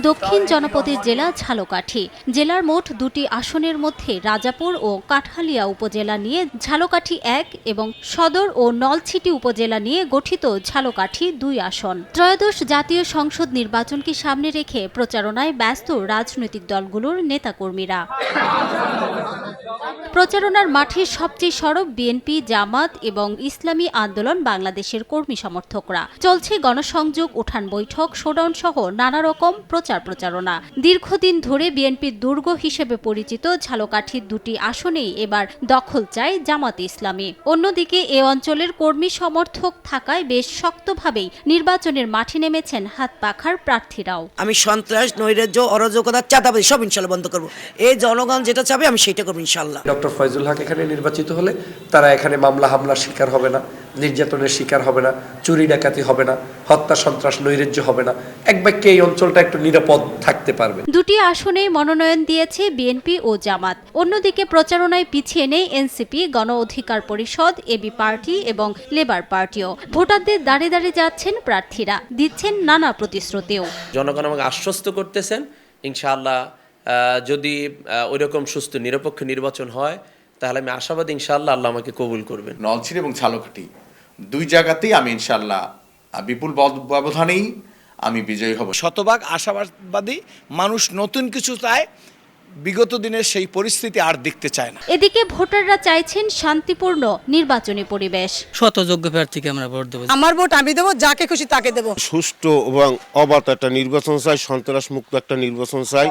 দক্ষিণ জনপদের জেলা ঝালকাঠি। জেলার মোট দুটি আসনের মধ্যে রাজাপুর ও কাঠালিয়া উপজেলা নিয়ে ঝালকাঠি ১ এবং সদর ও নলছিটি উপজেলা নিয়ে গঠিত ঝালকাঠি ২ আসন। ত্রয়োদশ জাতীয় সংসদ নির্বাচনকে সামনে রেখে প্রচারণায় ব্যস্ত রাজনৈতিক দলগুলোর নেতাকর্মীরা। প্রচারণার মাঠে সবচেয়ে সরব বিএনপি, জামাত এবং ইসলামী আন্দোলন বাংলাদেশের কর্মী সমর্থকরা। চলছে গণসংযোগ, উঠান বৈঠক, শোডাউন সহ নানা রকম প্রচারণা। দীর্ঘদিন ধরে বিএনপির দুর্গ হিসেবে পরিচিত ঝালকাঠির দুটি আসনেই এবার দখল চায় জামাতে ইসলামী। অন্যদিকে এ অঞ্চলের কর্মী সমর্থক থাকায় বেশ শক্তভাবেই নির্বাচনের মাঠে নেমেছেন হাত পাখার প্রার্থীরাও। আমি সন্ত্রাস, নৈরাজ্য, অরাজকতা, চাঁদাবাজি সব ইনশাল্লাহ বন্ধ করবো। এই জনগণ যেটা চাবে আমি সেটা করবো ইনশাল্লাহ। ডক্টর ফয়জুল হক এখানে নির্বাচিত হলে তারা এখানে মামলা হামলার শিকার হবে না, নির্যাতনের শিকার হবে না, চুরি ডাকাতি হবে না, হত্যা সন্ত্রাস নৈরাজ্য হবে না। এক বাক্যে এই অঞ্চলটা একটু নিরাপদ থাকতে পারবে। দুটি আসনে মনোনয়ন দিয়েছে বিএনপি ও জামাত। অন্যদিকে প্রচারণায় পিছিয়ে নেই এনসিপি, গণ অধিকার পরিষদ, এবি পার্টি এবং লেবার পার্টিও। ভোটারদের দাঁড়ে দাঁড়ে যাচ্ছেন প্রার্থীরা, দিচ্ছেন নানা প্রতিশ্রুতিও। জনগণ আমাকে আশ্বস্ত করতেছেন ইনশাআল্লাহ যদি ওইরকম সুস্থ নিরপেক্ষ নির্বাচন হয় তাহলে আমি আশাবাদী ইনশাআল্লাহ আল্লাহ আমাকে কবুল করবেন। নলছিটি এবং ঝালকাঠি দুই জায়গাতেই আমি ইনশাআল্লাহ বিপুল ব্যবধানেই আমি বিজয়ী হব। শতভাগ আশাবাদী মানুষ নতুন কিছু চায়, বিগত দিনের সেই পরিস্থিতি আর দেখতে চায় না। এদিকে ভোটাররা চাইছেন শান্তিপূর্ণ নির্বাচনী পরিবেশ। শতযোগ্য প্রার্থীকে আমরা ভোট দেব। আমার ভোট আমি দেবো, যাকে খুশি তাকে দেবো। সুষ্ঠু এবং অবাধ একটা নির্বাচন চাই, সন্ত্রাস মুক্ত একটা নির্বাচন চাই।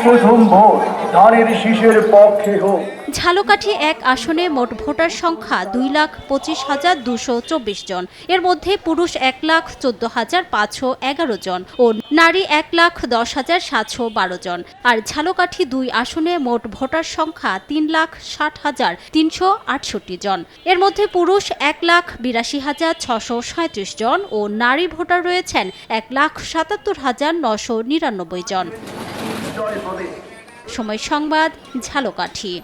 প্রথম ভোট ধানের শীষের পক্ষে হোক। ঝালকাঠি ১ আসনে মোট ভোটার সংখ্যা ২,২৫,২২৪ জন। এর মধ্যে পুরুষ ১,১৪,৫১১ জন ও নারী ১,১০,৭১২ জন। আর ঝালকাঠি ২ আসনে মোট ভোটার সংখ্যা ৩,৬০,৩৬৮ জন। এর মধ্যে পুরুষ ১,৮২,৬৩৭ জন ও নারী ভোটার রয়েছেন ১,৭৭,৯৯৯ জন। সময় সংবাদ, ঝালকাঠি।